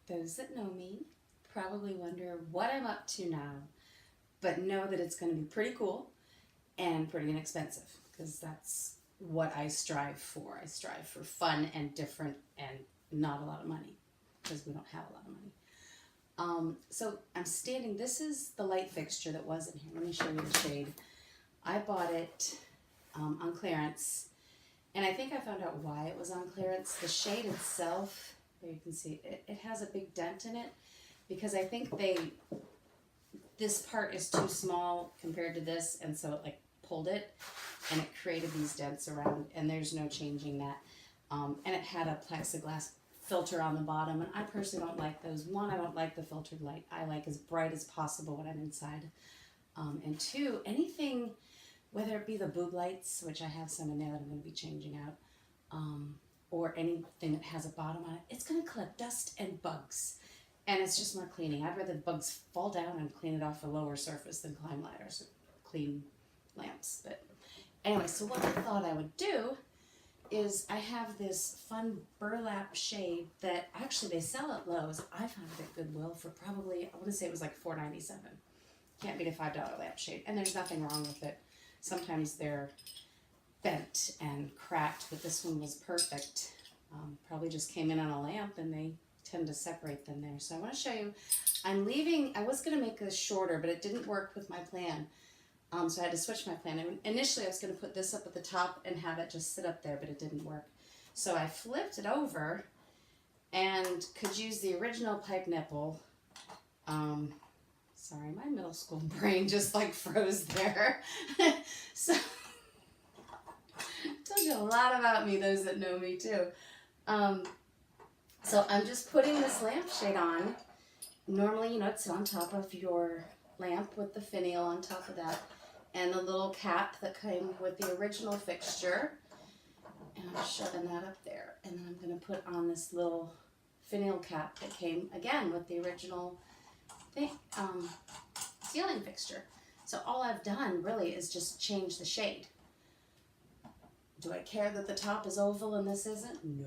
Those that know me probably wonder what I'm up to now, but know that it's going to be pretty cool and pretty inexpensive, because that's what I strive for. I strive for fun and different and not a lot of money, because we don't have a lot of money. So I'm standing, this is the light fixture that was in here. Let me show you the shade. I bought it on clearance, and I think I found out why it was on clearance. The shade itself, there you can see, it has a big dent in it, because I think this part is too small compared to this, and so it like pulled it, and it created these dents around, and there's no changing that. And it had a plexiglass filter on the bottom, and I personally don't like those. One, I don't like the filtered light. I like as bright as possible when I'm inside. And two, anything, whether it be the boob lights, which I have some in there that I'm going to be changing out, or anything that has a bottom on it, it's going to collect dust and bugs. And it's just more cleaning. I'd rather the bugs fall down and clean it off a lower surface than climb ladders, clean lamps. But anyway, so what I thought I would do is I have this fun burlap shade that actually they sell at Lowe's. I found it at Goodwill for probably, I want to say it was like $4.97. Can't beat a $5 lampshade, and there's nothing wrong with it. Sometimes they're bent and cracked, but this one was perfect. Probably just came in on a lamp, and they tend to separate them there. So I want to show you, I'm leaving, I was going to make this shorter, but it didn't work with my plan. So I had to switch my plan. And initially I was going to put this up at the top and have it just sit up there, but it didn't work. So I flipped it over and could use the original pipe nipple. Sorry, my middle school brain just like froze there. So tells you a lot about me, those that know me too. So I'm just putting this lampshade on. Normally, you know, it's on top of your lamp with the finial on top of that, and the little cap that came with the original fixture. And I'm shoving that up there. And then I'm going to put on this little finial cap that came, again, with the original thing, ceiling fixture. So all I've done, really, is just change the shade. Do I care that the top is oval and this isn't? No.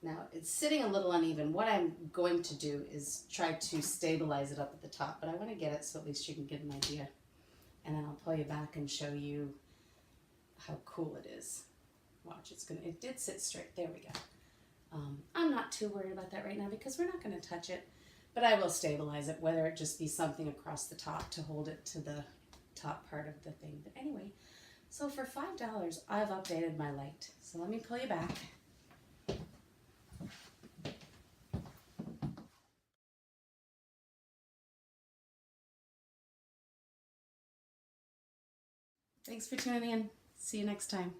Now, it's sitting a little uneven. What I'm going to do is try to stabilize it up at the top, but I want to get it so at least you can get an idea. And then I'll pull you back and show you how cool it is. Watch, it did sit straight. There we go. I'm not too worried about that right now because we're not going to touch it, but I will stabilize it, whether it just be something across the top to hold it to the top part of the thing. But anyway, so for $5, I've updated my light. So let me pull you back. Thanks for tuning in. See you next time.